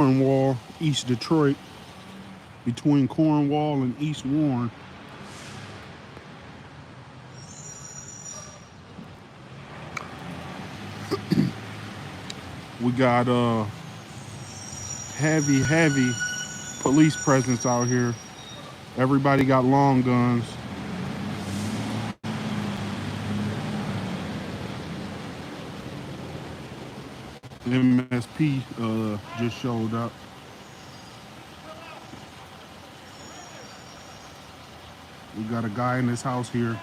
Cornwall, East Detroit, between Cornwall and East Warren. We got heavy police presence out here. Everybody got long guns. MSP just showed up. We got a guy in this house here.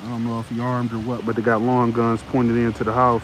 I don't know if he armed or what, but they got long guns pointed into the house.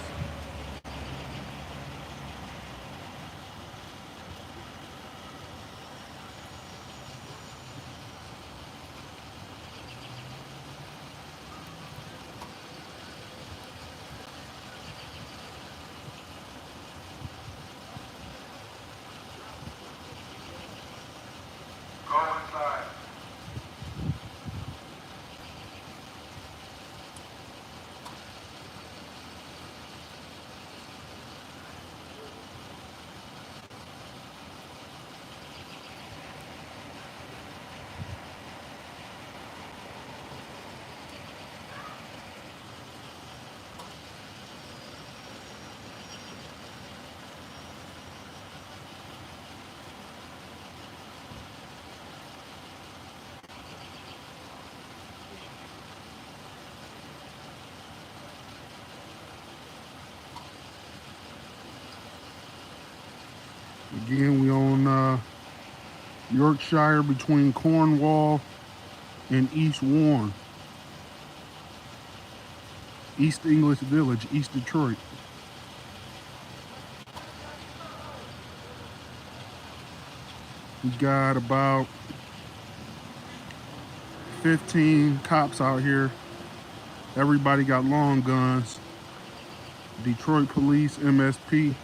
Again, we on Yorkshire between Cornwall and East Warren. East English Village, East Detroit. We got about 15 cops out here. Everybody got long guns. Detroit Police, MSP.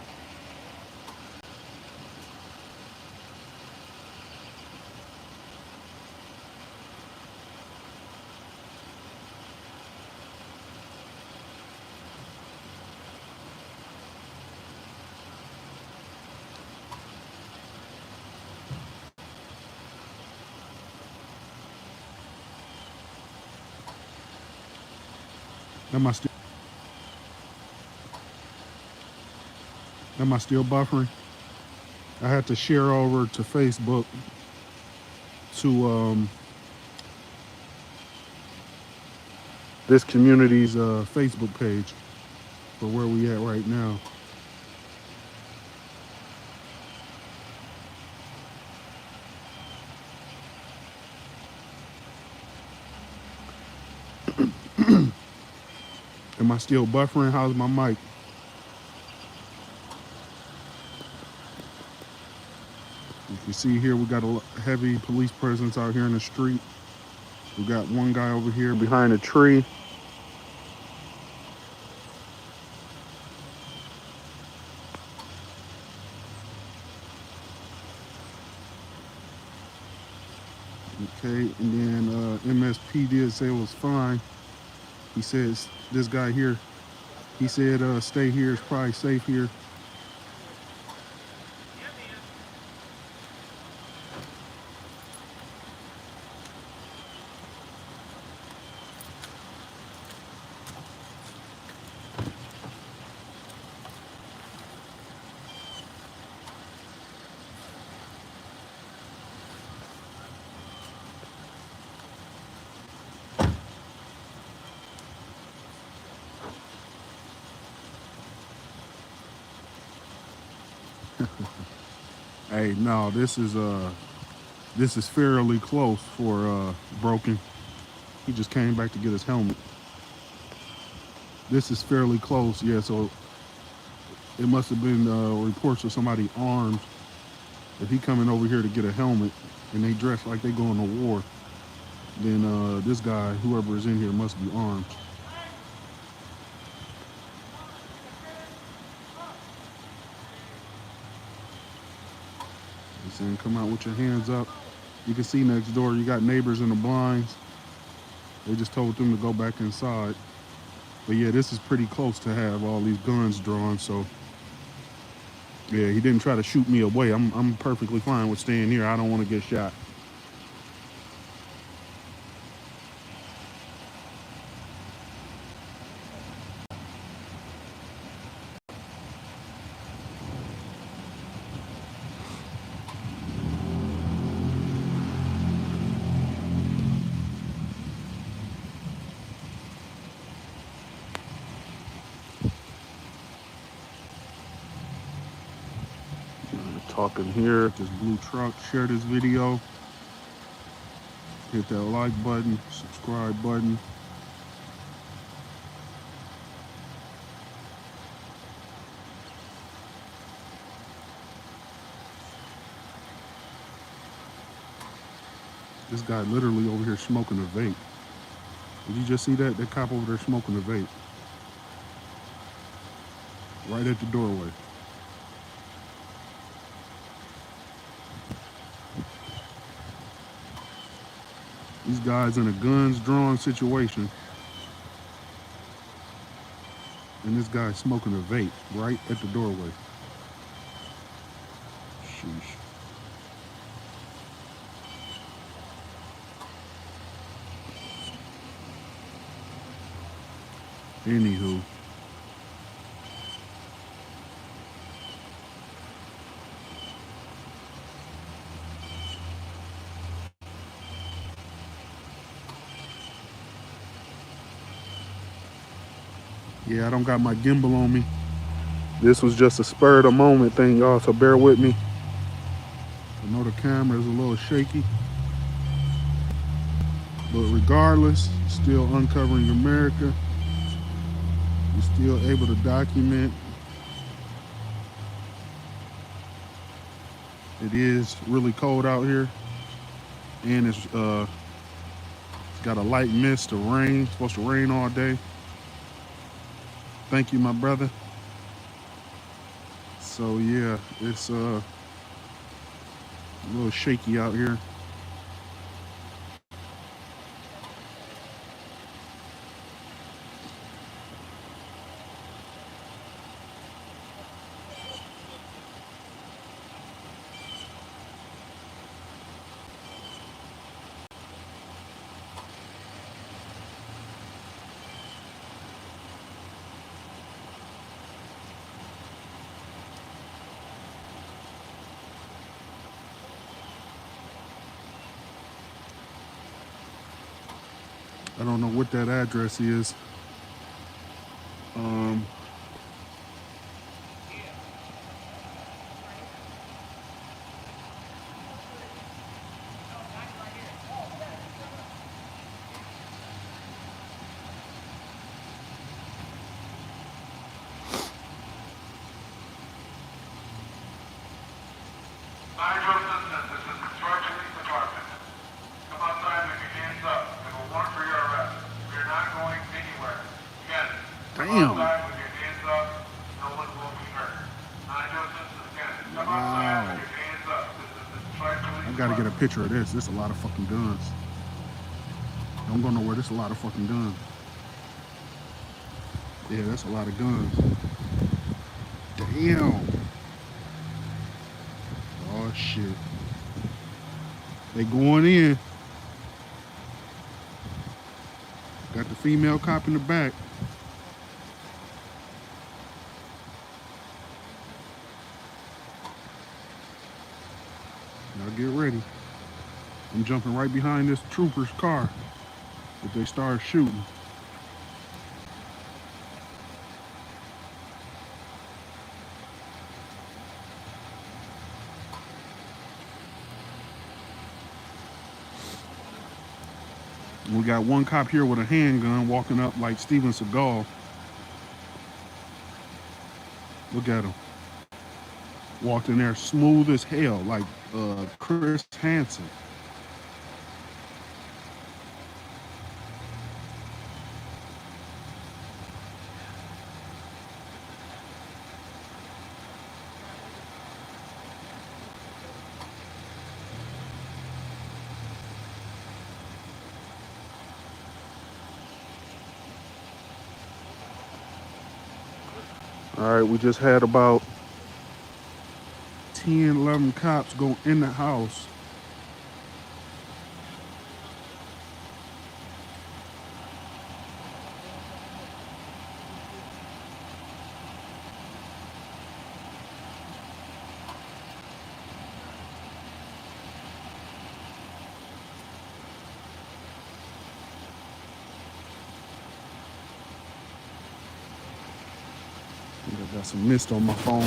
Am I still buffering? I had to share over to Facebook to this community's Facebook page for where we at right now. Am I still buffering? How's my mic? You can see here we got a heavy police presence out here in the street. We got one guy over here behind a tree. Okay, and then MSP did say it was fine. He says, this guy here, he said stay here, it's probably safe here. Hey, no, this is fairly close for broken. He just came back to get his helmet. This is fairly close, yeah, so it must have been reports of somebody armed. If he coming over here to get a helmet and they dress like they going to war, then this guy, whoever is in here, must be armed. He's saying come out with your hands up. You can see next door you got neighbors in the blinds. They just told them to go back inside. But yeah, this is pretty close to have all these guns drawn, so Yeah, he didn't try to shoot me away. I'm perfectly fine with staying here. I don't want to get shot. Talking here, this blue truck. Share this video. Hit that like button, subscribe button. This guy literally over here smoking a vape. Did you just see that? That cop over there smoking a vape. Right at the doorway. These guys in a guns drawn situation. And this guy smoking a vape right at the doorway. Sheesh. Anywho. Yeah, I don't got my gimbal on me. This was just a spur of the moment thing, y'all, so bear with me. I know the camera is a little shaky. But regardless, still uncovering America. You're still able to document. It is really cold out here. And it's got a light mist of rain. It's supposed to rain all day. Thank you, my brother. So yeah, it's a little shaky out here. I don't know what that address is. Damn. Wow. I gotta get a picture of this. There's a lot of fucking guns. Don't go nowhere. There's a lot of fucking guns. Yeah, that's a lot of guns. Damn. Oh shit. They going in. Got the female cop in the back. Now get ready. I'm jumping right behind this trooper's car if they start shooting. We got one cop here with a handgun walking up like Steven Seagal. Look at him. Walked in there smooth as hell, like Chris Hansen. All right, we just had about 10, 11 cops go in the house. I got some mist on my phone.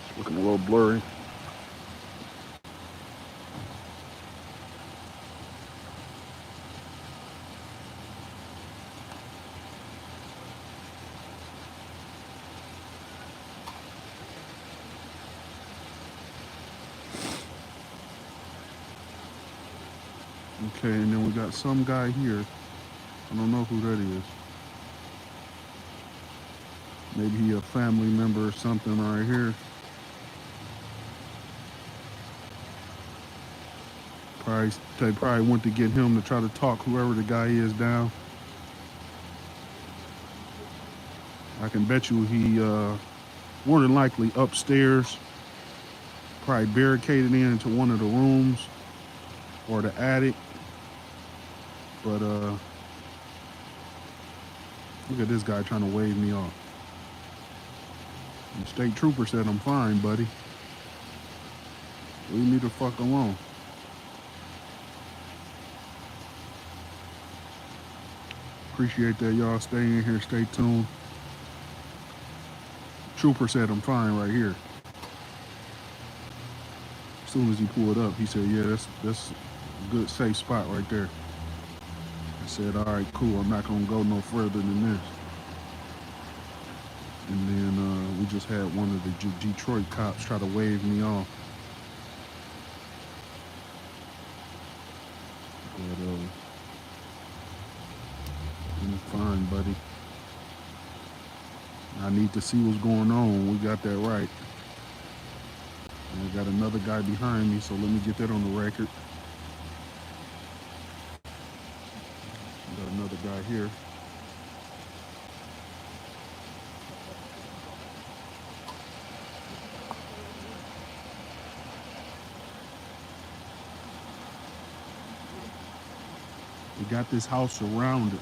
It's looking a little blurry. Okay, and then we got some guy here. I don't know who that is. Maybe he a family member or something right here. They probably went to get him to try to talk whoever the guy is down. I can bet you he more than likely upstairs, probably barricaded into one of the rooms or the attic. But look at this guy trying to wave me off. The state trooper said, "I'm fine, buddy. Leave me the fuck alone." Appreciate that, y'all. Stay in here, stay tuned. Trooper said, "I'm fine right here." As soon as he pulled up, he said, "Yeah, that's a good safe spot right there." I said, "All right, cool. I'm not gonna go no further than this." And then we just had one of the Detroit cops try to wave me off. But I'm fine, buddy. I need to see what's going on. We got that right. And I got another guy behind me, so let me get that on the record. Got another guy here. We got this house surrounded.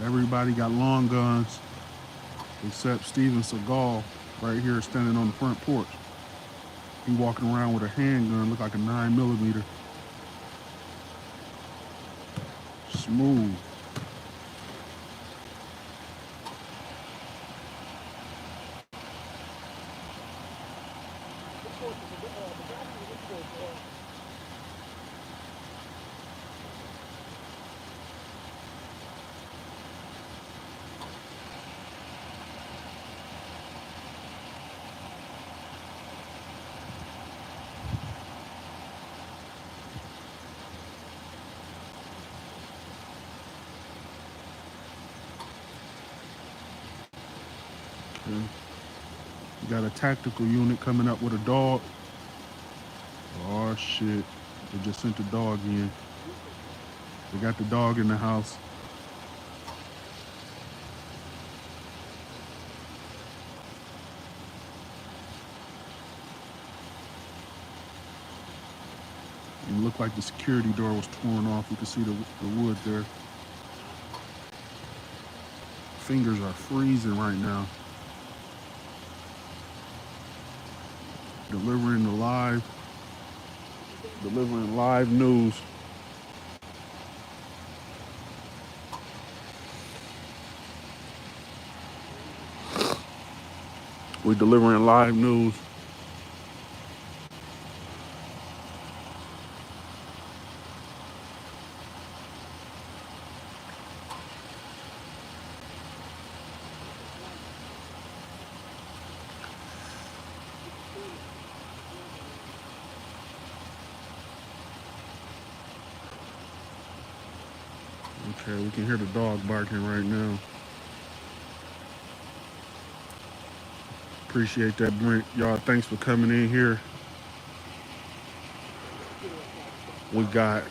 Everybody got long guns except Steven Seagal right here standing on the front porch. He walking around with a handgun, look like a 9mm. Smooth. Okay. You got a tactical unit coming up with a dog. Oh shit. They just sent the dog in. They got the dog in the house. It looked like the security door was torn off. You can see the wood there. Fingers are freezing right now. Delivering live news. We're delivering live news. Okay, we can hear the dog barking right now. Appreciate that, Brent. Y'all, thanks for coming in here. We got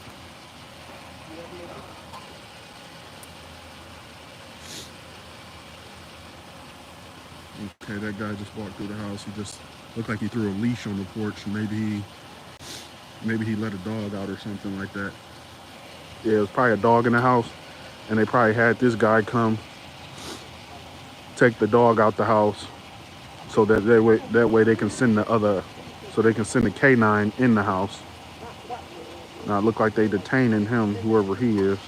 Okay, that guy just walked through the house. He just looked like he threw a leash on the porch. Maybe he let a dog out or something like that. Yeah, it was probably a dog in the house, and they probably had this guy come take the dog out the house so that way they can send the canine in the house. Now it looked like they detaining him, whoever he is.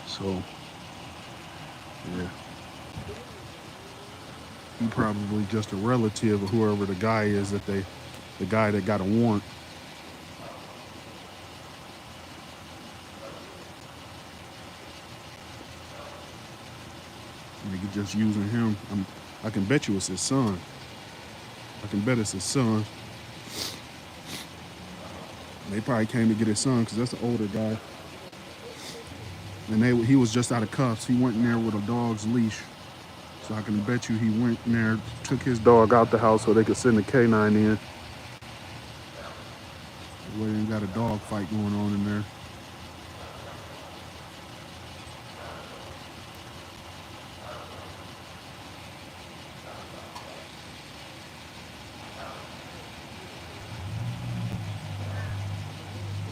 So yeah, he probably just a relative of whoever the guy is the guy that got a warrant. Nigga just using him. I can bet you it's his son. I can bet it's his son. They probably came to get his son because that's an older guy. And he was just out of cuffs. He went in there with a dog's leash. So I can bet you he went in there, took his dog out the house so they could send the canine in. They ain't got a dog fight going on in there.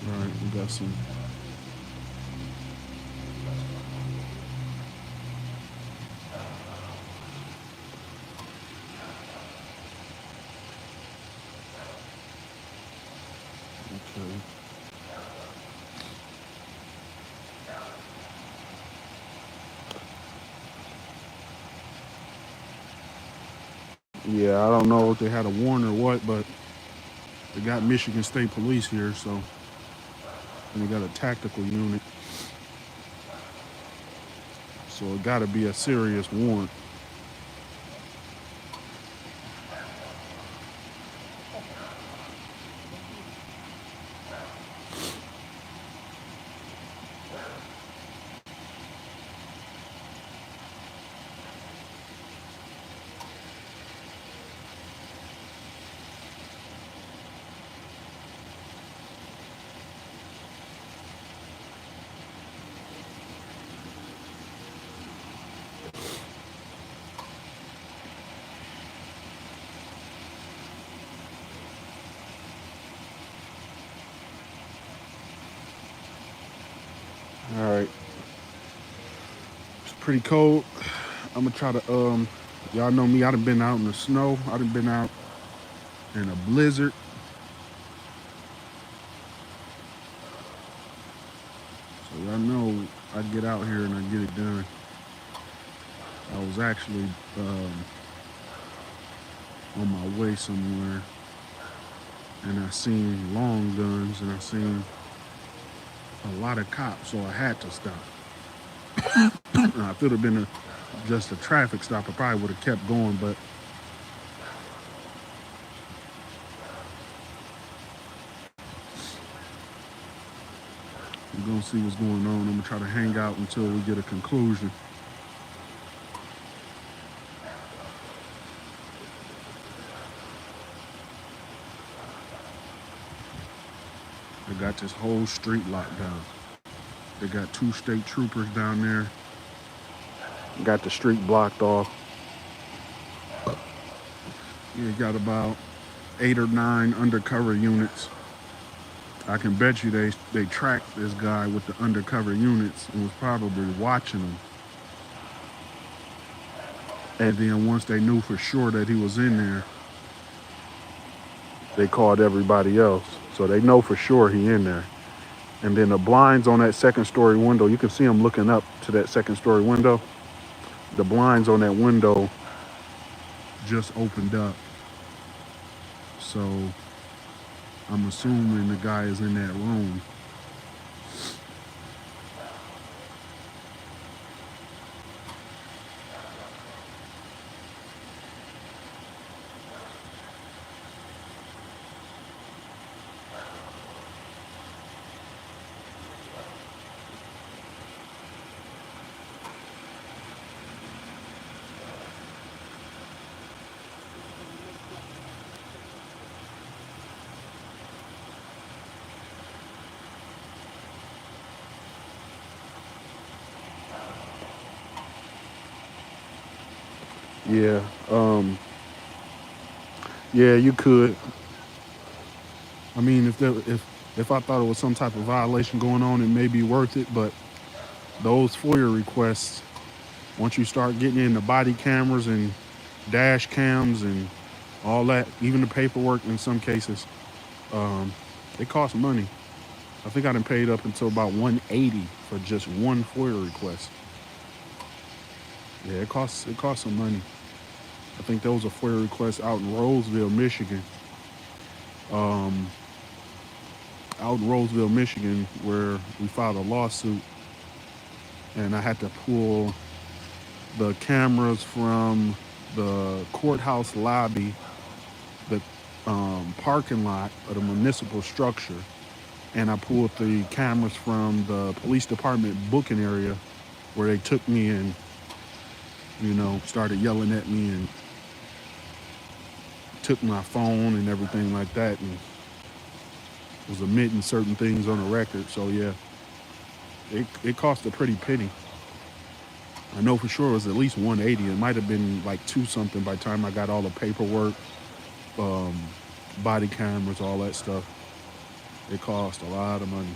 All right, we got some. Okay. Yeah, I don't know if they had a warrant or what, but they got Michigan State Police here, so and they got a tactical unit. So it got to be a serious warrant. All right. It's pretty cold. I'm gonna try to y'all know me, I done been out in the snow. I done been out in a blizzard. So y'all know I get out here and I get it done. I was actually on my way somewhere and I seen long guns and I seen a lot of cops, so I had to stop. If it would have been just a traffic stop, I probably would have kept going, but we're gonna see what's going on. I'm gonna try to hang out until we get a conclusion. They got this whole street locked down. They got 2 state troopers down there. Got the street blocked off. You got about 8 or 9 undercover units. I can bet you they tracked this guy with the undercover units and was probably watching him. And then once they knew for sure that he was in there, they called everybody else. So they know for sure he in there. And then the blinds on that second story window, you can see him looking up to that second story window. The blinds on that window just opened up. So I'm assuming the guy is in that room. Yeah. Yeah, you could. I mean, if I thought it was some type of violation going on, it may be worth it. But those FOIA requests, once you start getting into body cameras and dash cams and all that, even the paperwork in some cases, um, it costs money. I think I done paid up until about 180 for just one FOIA request. Yeah, it costs some money. I think there was a FOIA request out in Roseville, Michigan. Um, Out in Roseville, Michigan, where we filed a lawsuit, and I had to pull the cameras from the courthouse lobby, the parking lot of the municipal structure, and I pulled the cameras from the police department booking area where they took me and, started yelling at me and took my phone and everything like that and was omitting certain things on the record. So yeah, it cost a pretty penny. I know for sure it was at least 180. It might have been like two something by the time I got all the paperwork, um, body cameras, all that stuff. It cost a lot of money.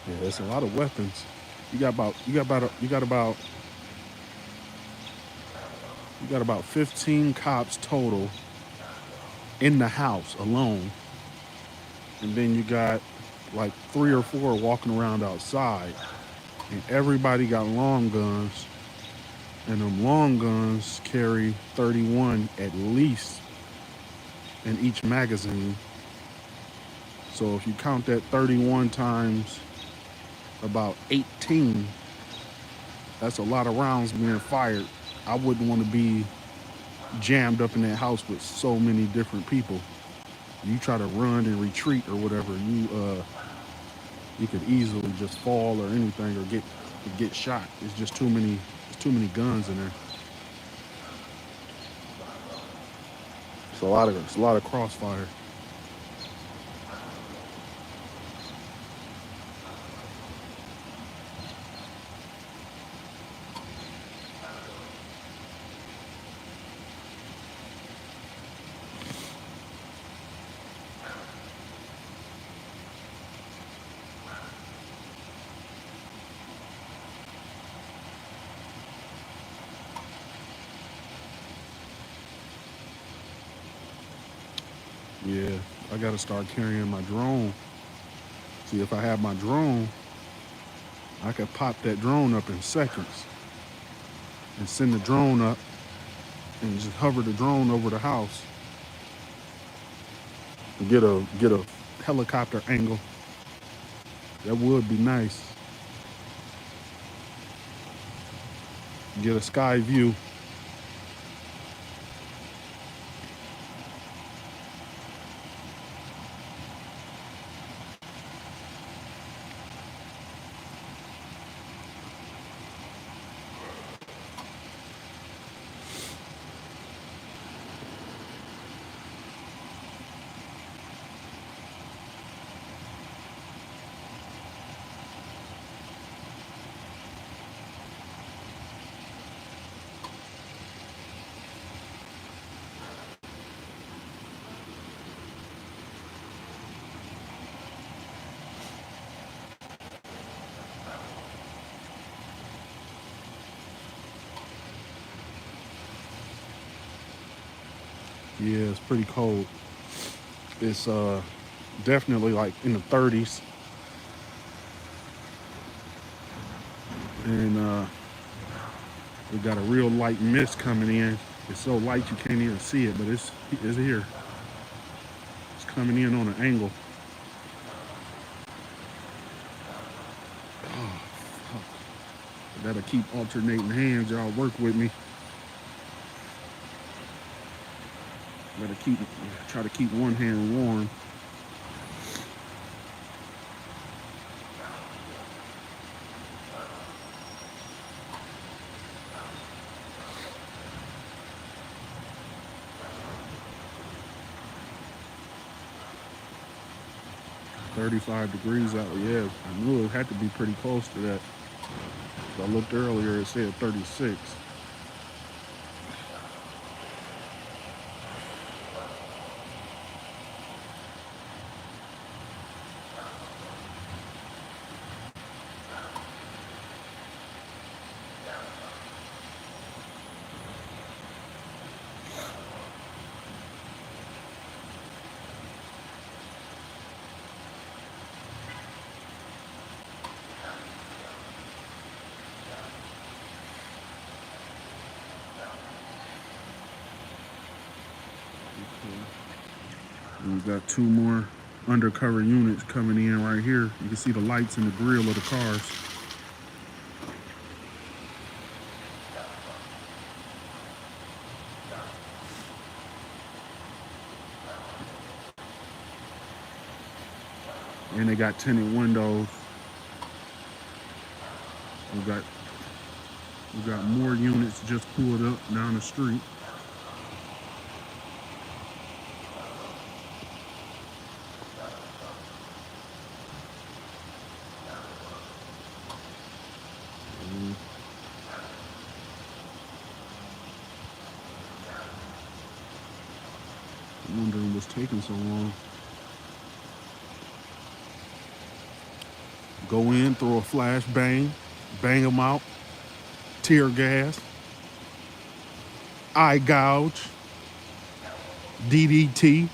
Yeah, it's a lot of weapons. You got about 15 cops total in the house alone, and then you got like three or four walking around outside, and everybody got long guns, and them long guns carry 31 at least in each magazine. So if you count that 31 times about 18, that's a lot of rounds being fired. I wouldn't want to be jammed up in that house with so many different people. You try to run and retreat or whatever, you could easily just fall or anything or get shot. It's just too many. There's too many guns in there. It's a lot of crossfire. Yeah, I gotta start carrying my drone. See, if I have my drone, I could pop that drone up in seconds and send the drone up and just hover the drone over the house and get a helicopter angle. That would be nice. Get a sky view. Yeah, it's pretty cold. It's definitely like in the 30s, and we got a real light mist coming in. It's so light you can't even see it, but it's here. It's coming in on an angle. Oh, fuck. I gotta keep alternating hands. Y'all work with me. Gotta try to keep one hand warm. 35 degrees out. Yeah, I knew it had to be pretty close to that. I looked earlier, it said 36. And we got two more undercover units coming in right here. You can see the lights in the grill of the cars. And they got tinted windows. We got more units just pulled up down the street. And I'm wondering what's taking so long. Go in, throw a flash bang, bang them out, tear gas, eye gouge, DDT.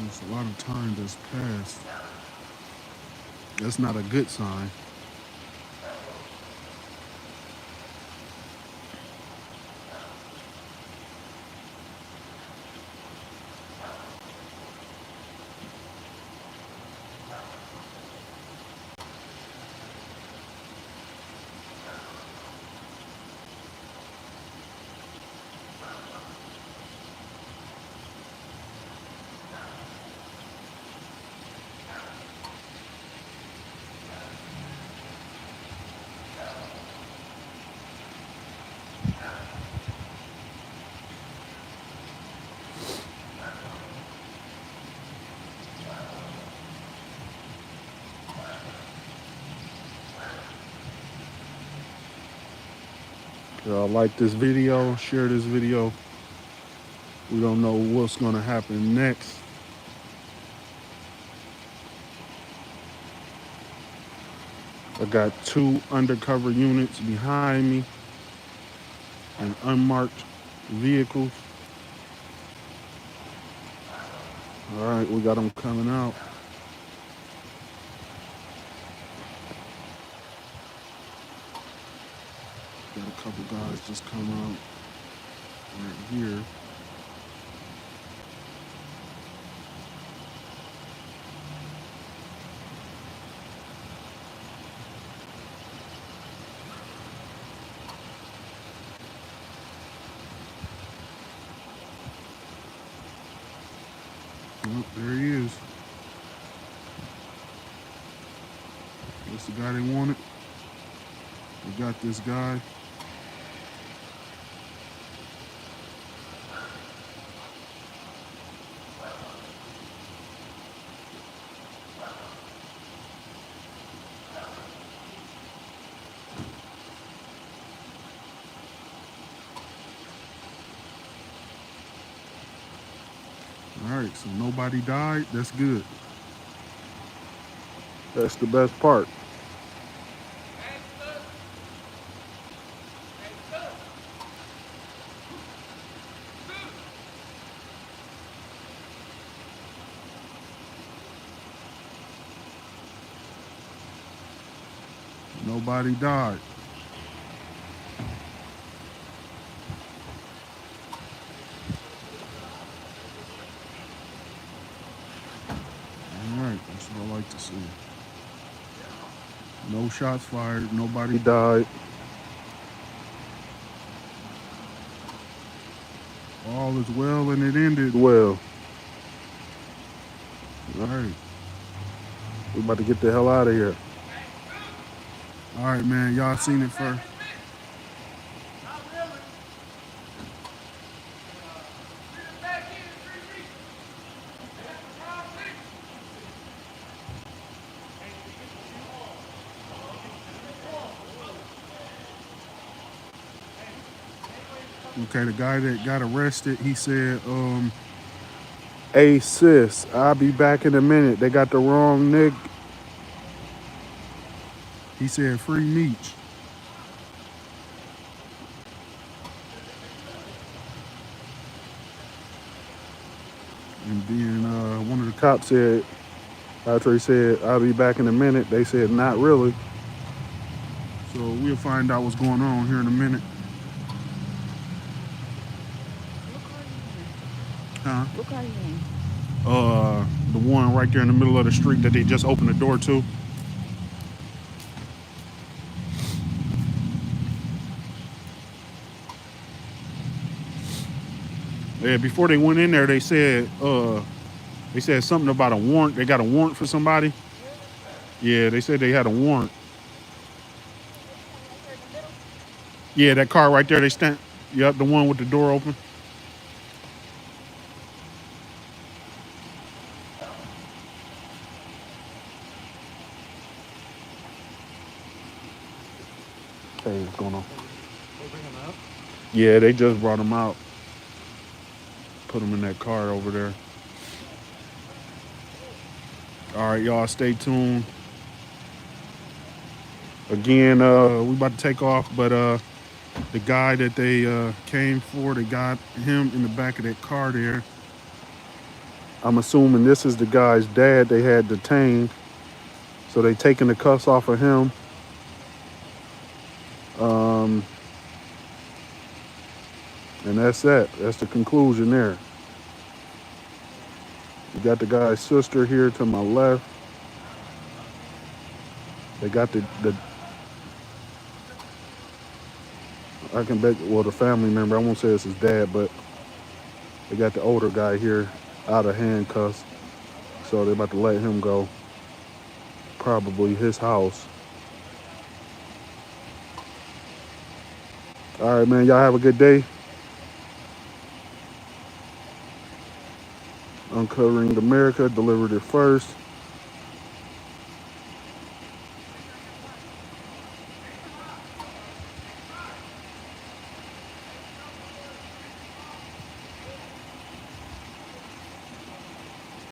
It's a lot of time that's passed. That's not a good sign. Y'all like this video, share this video. We don't know what's gonna happen next. I got two undercover units behind me and unmarked vehicles. All right, we got them coming out. Got a couple guys just come out right here. Oh, there he is. That's the guy they wanted. We got this guy. All right, so nobody died. That's good. That's the best part. Nobody died. All right, that's what I like to see. No shots fired. Nobody died. All is well and it ended well. All right, we about to get the hell out of here. All right, man. Y'all seen it first. Okay, the guy that got arrested, he said, "Hey sis, I'll be back in a minute. They got the wrong nigga." He said, "Free Meech." And then one of the cops said, after he said, "I'll be back in a minute," they said, "Not really." So we'll find out what's going on here in a minute. Huh? What car you in? The one right there in the middle of the street that they just opened the door to. Yeah, before they went in there, they said something about a warrant. They got a warrant for somebody. Yeah, they said they had a warrant. Yeah, that car right there. They stand. Yep, the one with the door open. Hey, what's going on? Yeah, they just brought him out. Put him in that car over there. All right, y'all, stay tuned. Again, we about to take off, but the guy that they came for, they got him in the back of that car there. I'm assuming this is the guy's dad they had detained. So they taking the cuffs off of him. Um, and that's that. That's the conclusion there. You got the guy's sister here to my left. They got the I can bet, well, the family member, I won't say it's his dad, but they got the older guy here out of handcuffs. So they're about to let him go. Probably his house. All right, man. Y'all have a good day. Uncovering America, delivered it first.